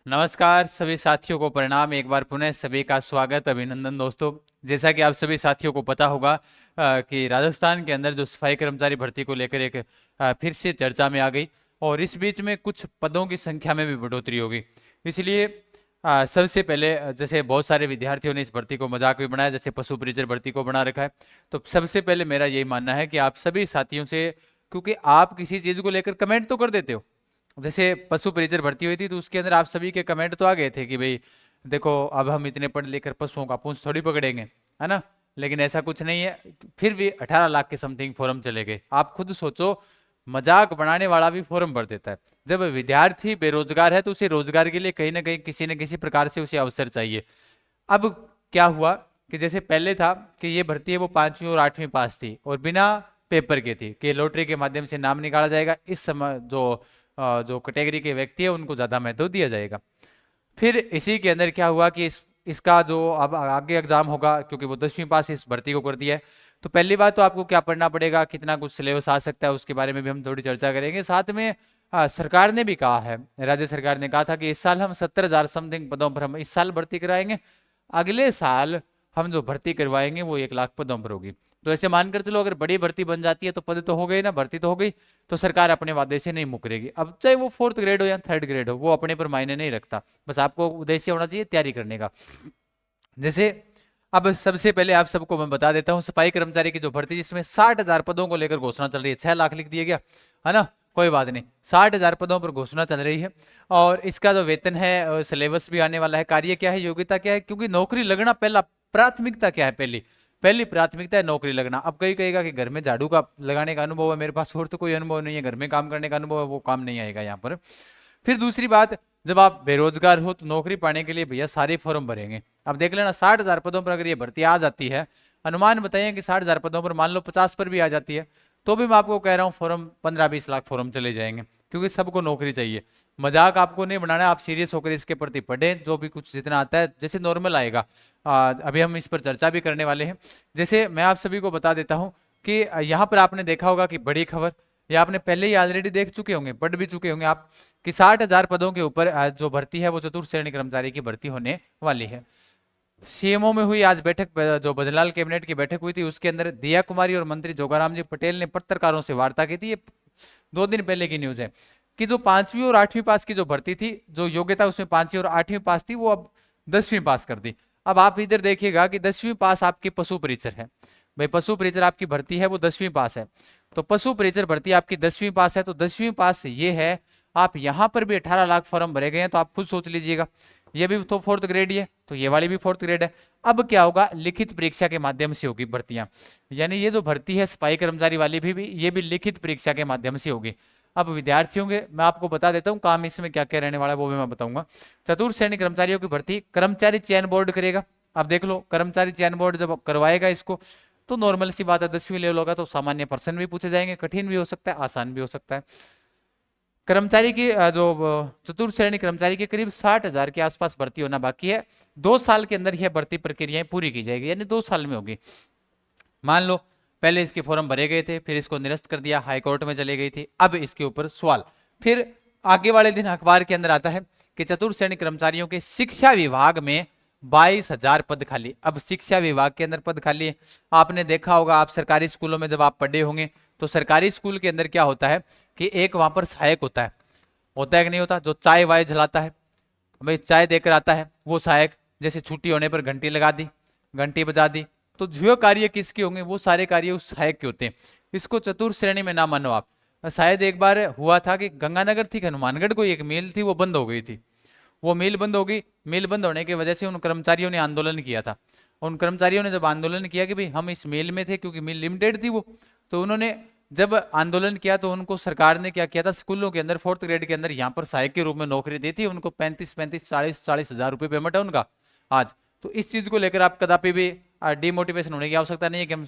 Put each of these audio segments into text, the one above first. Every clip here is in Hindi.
नमस्कार सभी साथियों को प्रणाम। एक बार पुनः सभी का स्वागत, अभिनंदन दोस्तों। जैसा कि आप सभी साथियों को पता होगा कि राजस्थान के अंदर जो सफाई कर्मचारी भर्ती को लेकर एक फिर से चर्चा में आ गई और इस बीच में कुछ पदों की संख्या में भी बढ़ोतरी होगी। इसलिए सबसे पहले जैसे बहुत सारे विद्यार्थियों ने इस भर्ती को मजाक भी बनाया, जैसे पशु परिचर भर्ती को बना रखा है। तो सबसे पहले मेरा यही मानना है कि आप सभी साथियों से, क्योंकि आप किसी चीज को लेकर कमेंट तो कर देते हो। जैसे पशु परिचर भर्ती हुई थी तो उसके अंदर आप सभी के कमेंट तो आ गए थे कि भाई देखो, अब हम इतने पढ़ लिख कर पशुओं का पूंछ थोड़ी पकड़ेंगे, है ना। लेकिन ऐसा कुछ नहीं है, फिर भी 18 लाख के समथिंग फॉर्म चले गए। आप खुद सोचो, मजाक बनाने वाला भी फॉर्म भर देता है। जब विद्यार्थी बेरोजगार है तो उसे रोजगार के लिए कहीं ना कहीं किसी न किसी प्रकार से उसे अवसर चाहिए। अब क्या हुआ कि जैसे पहले था कि ये भर्ती है वो 5वीं और 8वीं पास थी और बिना पेपर के थी कि लॉटरी के माध्यम से नाम निकाला जाएगा। इस समय जो कैटेगरी के व्यक्ति है उनको ज्यादा महत्व दिया जाएगा। फिर इसी के अंदर क्या हुआ कि इसका जो अब आगे एग्जाम होगा, क्योंकि वो 10वीं पास इस भर्ती को कर दिया है, तो पहली बात तो आपको क्या पढ़ना पड़ेगा, कितना कुछ सिलेबस आ सकता है, उसके बारे में भी हम थोड़ी चर्चा करेंगे। साथ में सरकार ने भी कहा है, राज्य सरकार ने कहा था कि इस साल हम 70,000 समथिंग पदों पर हम इस साल भर्ती कराएंगे। अगले साल हम जो भर्ती करवाएंगे वो 1 लाख पदों पर होगी। तो ऐसे मानकर चलो, अगर बड़ी भर्ती बन जाती है तो पद तो हो गई ना, भर्ती तो हो गई, तो सरकार अपने वादे से नहीं मुकरेगी। अब चाहे वो 4th ग्रेड हो या 3rd ग्रेड हो, वो अपने पर मायने नहीं रखता। बस आपको उद्देश्य होना चाहिए तैयारी करने का। जैसे अब सबसे पहले आप सबको मैं बता देता हूँ सफाई कर्मचारी की जो भर्ती, जिसमें 60,000 पदों को लेकर घोषणा चल रही है। 6 लाख लिख दिया गया, है ना, कोई बात नहीं। 60,000 पदों पर घोषणा चल रही है और इसका जो वेतन है, सिलेबस भी आने वाला है, कार्य क्या है, योग्यता क्या है, क्योंकि नौकरी लगना पहला प्राथमिकता क्या है, पहली पहली प्राथमिकता है नौकरी लगना। अब कई कहेगा कि घर में झाड़ू का लगाने का अनुभव है मेरे पास, और तो कोई अनुभव नहीं है, घर में काम करने का अनुभव है, वो काम नहीं आएगा यहाँ पर। फिर दूसरी बात, जब आप बेरोजगार हो तो नौकरी पाने के लिए भैया सारे फॉर्म भरेंगे। अब देख लेना, 60,000 पदों पर अगर ये भर्ती आ जाती है, अनुमान बताइए कि 60,000 पदों पर मान लो 50 पर भी आ जाती है, तो भी मैं आपको कह रहा हूँ फॉर्म 15-20 लाख फॉर्म चले जाएंगे, क्योंकि सबको नौकरी चाहिए। मजाक आपको नहीं बनाना, आप सीरियस होकर इसके प्रति पढ़ें, जो भी कुछ जितना आता है जैसे नॉर्मल आएगा। अभी हम इस पर चर्चा भी करने वाले हैं। जैसे मैं आप सभी को बता देता हूँ कि यहाँ पर आपने देखा होगा कि बड़ी खबर, या आपने पहले ही ऑलरेडी देख चुके होंगे, पढ़ भी चुके होंगे आप, कि 60,000 पदों के ऊपर जो भर्ती है वो चतुर्थ श्रेणी कर्मचारी की भर्ती होने वाली है। सीएमओ में हुई आज बैठक, जो बजलाल कैबिनेट की बैठक हुई थी, उसके अंदर दिया कुमारी और मंत्री जोगाराम जी पटेल ने पत्रकारों से वार्ता की थी। ये 2 दिन पहले की न्यूज है कि जो 5वीं और 8वीं पास की जो भर्ती थी, जो योग्यता उसमें 5वीं और 8वीं पास थी, वो अब 10वीं पास कर दी। अब आप इधर देखिएगा कि 10वीं पास आपकी पशु परिचर है, भाई पशु परिचर आपकी भर्ती है वो 10वीं पास है। तो पशु परिचर भर्ती आपकी 10वीं पास है, तो 10वीं पास ये है। आप यहां पर भी 18 लाख फॉर्म भरे गए हैं, तो आप खुद सोच लीजिएगा, ये भी तो 4th ग्रेड ही है, तो ये वाली भी 4th ग्रेड है। अब क्या होगा, लिखित परीक्षा के माध्यम से होगी भर्तियां, यानी ये जो भर्ती है सफाई कर्मचारी वाली भी ये भी लिखित परीक्षा के माध्यम से होगी। अब विद्यार्थियों के मैं आपको बता देता हूँ काम इसमें क्या क्या रहने वाला है, वो भी मैं बताऊंगा। चतुर्थ श्रेणी कर्मचारियों की भर्ती कर्मचारी चयन बोर्ड करेगा। अब देख लो, कर्मचारी चयन बोर्ड जब करवाएगा इसको, तो नॉर्मल सी बात है, 10वीं लेवल होगा तो सामान्य प्रश्न भी पूछे जाएंगे, कठिन भी हो सकता है, आसान भी हो सकता है। कर्मचारी की जो चतुर्थ श्रेणी कर्मचारी के करीब 60,000 के आसपास भर्ती होना बाकी है। 2 साल के अंदर यह भर्ती प्रक्रियाएं पूरी की जाएगी, यानी 2 साल में होगी। मान लो पहले इसके फॉर्म भरे गए थे, फिर इसको निरस्त कर दिया, हाई कोर्ट में चली गई थी, अब इसके ऊपर सवाल। फिर आगे वाले दिन अखबार के अंदर आता है कि चतुर्थ श्रेणी कर्मचारियों के शिक्षा विभाग में 22,000 पद खाली। अब शिक्षा विभाग के अंदर पद खाली है। आपने देखा होगा, आप सरकारी स्कूलों में जब आप पढ़े होंगे, तो सरकारी स्कूल के अंदर क्या होता है कि एक वहां पर सहायक होता है कि नहीं होता, जो चाय वाय जलाता है, भाई चाय देकर आता है वो सहायक। जैसे छुट्टी होने पर घंटी लगा दी, घंटी बजा दी, तो जो कार्य किसके होंगे, वो सारे कार्य उस सहायक के होते हैं। इसको चतुर्थ श्रेणी में ना मानो आप। शायद एक बार हुआ था कि गंगानगर थी, हनुमानगढ़ कोई एक मिल थी, वो बंद हो गई थी। वो मिल बंद हो गई, मिल बंद होने की वजह से उन कर्मचारियों ने आंदोलन किया था। उन कर्मचारियों ने जब आंदोलन किया कि भाई हम इस मिल में थे, क्योंकि मिल लिमिटेड थी वो, तो उन्होंने जब आंदोलन किया तो उनको सरकार ने क्या किया था, स्कूलों के अंदर 4th ग्रेड के अंदर यहाँ पर सहायक के रूप में नौकरी दी थी उनको। 35-35, 40-40 हजार रुपये पेमेंट है उनका आज। तो इस चीज को लेकर आप कदापि भी डिमोटिवेशन होने की आवश्यकता नहीं है कि हम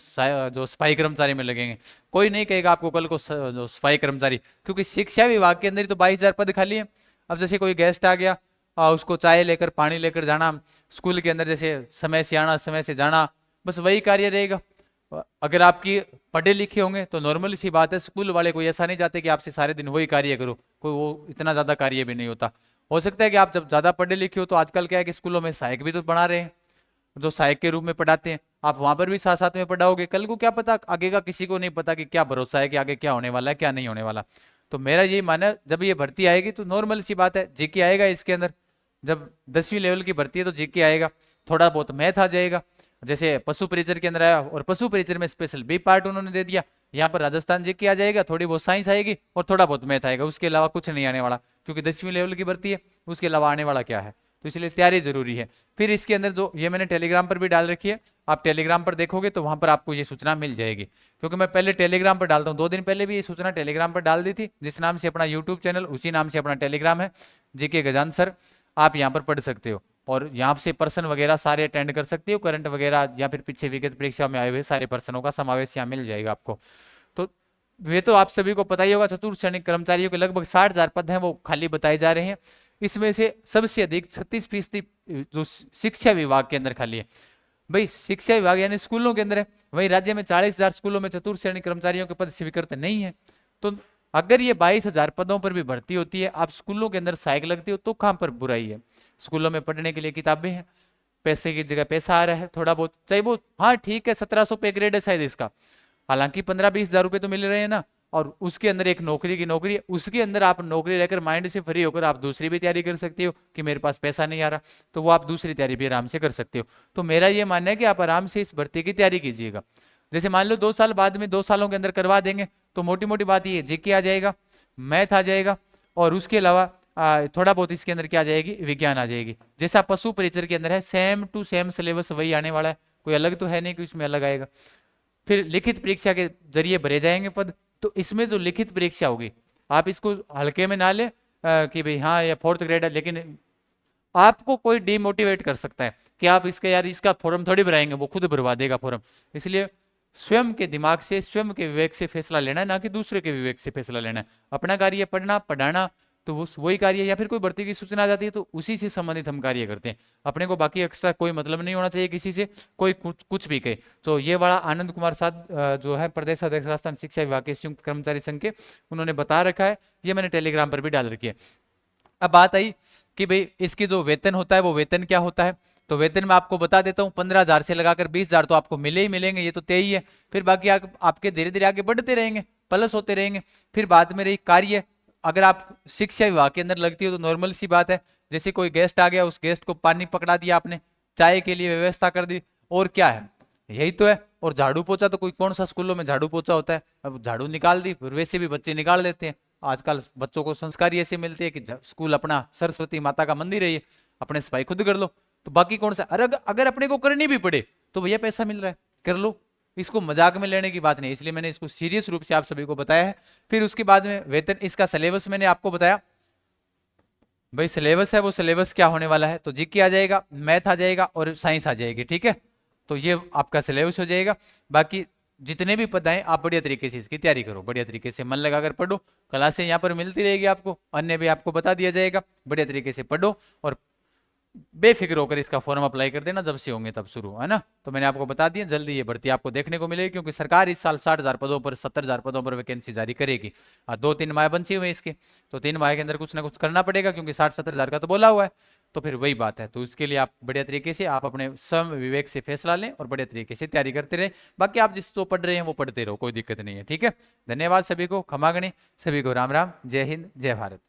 जो सफाई कर्मचारी में लगेंगे। कोई नहीं कहेगा आपको कल को जो सफाई कर्मचारी, क्योंकि शिक्षा विभाग के अंदर ही तो 22,000 पद खाली है। अब जैसे कोई गेस्ट आ गया, उसको चाय लेकर पानी लेकर जाना, स्कूल के अंदर जैसे समय से आना समय से जाना, बस वही कार्य रहेगा। अगर आपकी पढ़े लिखे होंगे तो नॉर्मल सी बात है, स्कूल वाले कोई ऐसा नहीं चाहते कि आपसे सारे दिन वही कार्य करो, कोई वो इतना ज्यादा कार्य भी नहीं होता। हो सकता है कि आप जब ज्यादा पढ़े लिखे हो तो आजकल क्या है कि स्कूलों में सहायक भी तो पढ़ा रहे हैं, जो सहायक के रूप में पढ़ाते हैं, आप वहां पर भी साथ साथ में पढ़ाओगे। कल को क्या पता, आगे का किसी को नहीं पता कि क्या भरोसा है कि आगे क्या होने वाला है क्या नहीं होने वाला। तो मेरा यही मानना है, जब ये भर्ती आएगी तो नॉर्मल सी बात है, जीके आएगा इसके अंदर। जब 10वीं लेवल की भर्ती है तो जीके आएगा, थोड़ा बहुत मैथ आ जाएगा, जैसे पशु परिचर के अंदर आया, और पशु परिचर में स्पेशल बी पार्ट उन्होंने दे दिया। यहाँ पर राजस्थान जीके आ जाएगा, थोड़ी बहुत साइंस आएगी और थोड़ा बहुत मैथ आएगा, उसके अलावा कुछ नहीं आने वाला, क्योंकि 10वीं लेवल की भर्ती है, उसके अलावा आने वाला क्या है। तो इसलिए तैयारी जरूरी है। फिर इसके अंदर जो ये मैंने टेलीग्राम पर भी डाल रखी है, आप टेलीग्राम पर देखोगे तो वहां पर आपको ये सूचना मिल जाएगी, क्योंकि मैं पहले टेलीग्राम पर डालता हूँ। 2 दिन पहले भी ये सूचना टेलीग्राम पर डाल दी थी, जिस नाम से अपना यूट्यूब चैनल उसी नाम से अपना टेलीग्राम है, जीके गजान सर। आप यहाँ पर पढ़ सकते हो और यहाँ से पर्सन वगैरह सारे अटेंड कर सकते हो, करंट वगैरह या फिर पीछे विगत परीक्षा में आए हुए सारे पर्सनों का समावेश यहाँ मिल जाएगा आपको। तो वे तो आप सभी को पता ही होगा, चतुर्थ श्रेणी कर्मचारियों के लगभग 60,000 पद हैं वो खाली बताए जा रहे हैं। इसमें से सबसे अधिक 36% जो शिक्षा विभाग के अंदर खाली है। भाई शिक्षा विभाग यानी स्कूलों के अंदर है, वही राज्य में 40,000 स्कूलों में चतुर्थ श्रेणी कर्मचारियों के पद स्वीकृत नहीं है। तो अगर ये 22,000 पदों पर भी भर्ती होती है, आप स्कूलों के अंदर सहायक लगती हो, तो कहां पर बुराई है। स्कूलों में पढ़ने के लिए किताबें हैं, पैसे की जगह पैसा आ रहा है थोड़ा बहुत, चाहे वो हाँ ठीक है 1700 पे ग्रेड है शायद इसका, हालांकि 15-20 हजार रुपए तो मिल रहे हैं ना, और उसके अंदर एक नौकरी की नौकरी है, उसके अंदर आप नौकरी रहकर माइंड से फ्री होकर आप दूसरी भी तैयारी कर सकते हो कि मेरे पास पैसा नहीं आ रहा, तो वो आप दूसरी तैयारी भी आराम से कर सकते हो। तो मेरा ये मानना है कि आप आराम से इस भर्ती की तैयारी कीजिएगा। जैसे मान लो 2 साल बाद में 2 सालों के अंदर करवा देंगे, तो मोटी मोटी बात ये जीके आ जाएगा, मैथ आ जाएगा, और उसके अलावा थोड़ा बहुत इसके अंदर क्या आ जाएगी, विज्ञान आ जाएगी। जैसा पशु परिचर के अंदर है, सेम टू सेम सिलेबस वही आने वाला है, कोई अलग तो है नहीं कि उसमें अलग आएगा। फिर लिखित परीक्षा के जरिए भरे जाएंगे पद। तो इसमें जो लिखित परीक्षा होगी, आप इसको हल्के में ना ले कि भाई हाँ ये 4th ग्रेड है, लेकिन आपको कोई डिमोटिवेट कर सकता है कि आप इसका यार इसका फॉर्म थोड़ी भराएंगे, वो खुद भरवा देगा फॉर्म। इसलिए स्वयं के दिमाग से, स्वयं के विवेक से फैसला लेना है, ना कि दूसरे के विवेक से फैसला लेना है। अपना कार्य पढ़ना पढ़ाना, तो वो वही कार्य, या फिर कोई भर्ती की सूचना आ जाती है तो उसी से संबंधित हम कार्य करते हैं। अपने को बाकी एक्स्ट्रा कोई मतलब नहीं होना चाहिए किसी से, कोई कुछ भी कहे। तो ये वाला आनंद कुमार साध जो है प्रदेश अध्यक्ष राजस्थान शिक्षा विभाग के संयुक्त कर्मचारी संघ के, उन्होंने बता रखा है, ये मैंने टेलीग्राम पर भी डाल रखी है। अब बात आई कि भाई इसकी जो वेतन होता है वो वेतन क्या होता है। तो वेतन में आपको बता देता हूँ, 15,000 से लगाकर 20,000 तो आपको मिले ही मिलेंगे, ये तो तय ही है। फिर बाकी आपके धीरे धीरे आगे बढ़ते रहेंगे, प्लस होते रहेंगे। फिर बाद में रही कार्य, अगर आप शिक्षा विभाग के अंदर लगती हो तो नॉर्मल सी बात है, जैसे कोई गेस्ट आ गया, उस गेस्ट को पानी पकड़ा दिया आपने, चाय के लिए व्यवस्था कर दी, और क्या है, यही तो है। और झाड़ू पोछा तो कोई कौन सा स्कूलों में झाड़ू पोछा होता है, अब झाड़ू निकाल दी, फिर वैसे भी बच्चे निकाल लेते हैं। आजकल बच्चों को संस्कार ही ऐसे मिलते हैं कि स्कूल अपना सरस्वती माता का मंदिर है, ये अपने सफाई खुद कर लो। तो बाकी कौन सा, अगर अपने को करनी भी पड़े तो भैया पैसा मिल रहा है कर लो, इसको मजाक में लेने की बात नहीं। इसलिए मैंने इसको सीरियस रूप से आप सभी को बताया है। फिर उसके बाद में वेतन, इसका सिलेबस मैंने आपको बताया। भाई सिलेबस है, वो सिलेबस क्या होने वाला है, तो जीके आ जाएगा, मैथ आ जाएगा और साइंस आ जाएगी, ठीक है। तो ये आपका सिलेबस हो जाएगा। बाकी जितने भी पद आए आप बढ़िया तरीके से इसकी तैयारी करो, बढ़िया तरीके से मन लगाकर पढ़ो। क्लासें यहाँ पर मिलती रहेगी आपको, अन्य भी आपको बता दिया जाएगा, बढ़िया तरीके से पढ़ो और बेफिक्र होकर इसका फॉर्म अप्लाई कर देना, जब से होंगे तब शुरू, है ना। तो मैंने आपको बता दिया, जल्दी ये भर्ती आपको देखने को मिलेगी, क्योंकि सरकार इस साल 60,000 पदों पर 70,000 पदों पर वैकेंसी जारी करेगी। 2-3 माह बची हुई है इसके, तो 3 माह के अंदर कुछ ना कुछ करना पड़ेगा, क्योंकि 60-70,000 का तो बोला हुआ है। तो फिर वही बात है, तो इसके लिए आप बढ़िया तरीके से आप अपने स्वयं विवेक से फैसला लें और बढ़िया तरीके से तैयारी करते रहे। बाकी आप जिस जो पढ़ रहे हैं वो पढ़ते रहो, कोई दिक्कत नहीं है, ठीक है। धन्यवाद सभी को, खमागणी सभी को, राम राम, जय हिंद, जय भारत।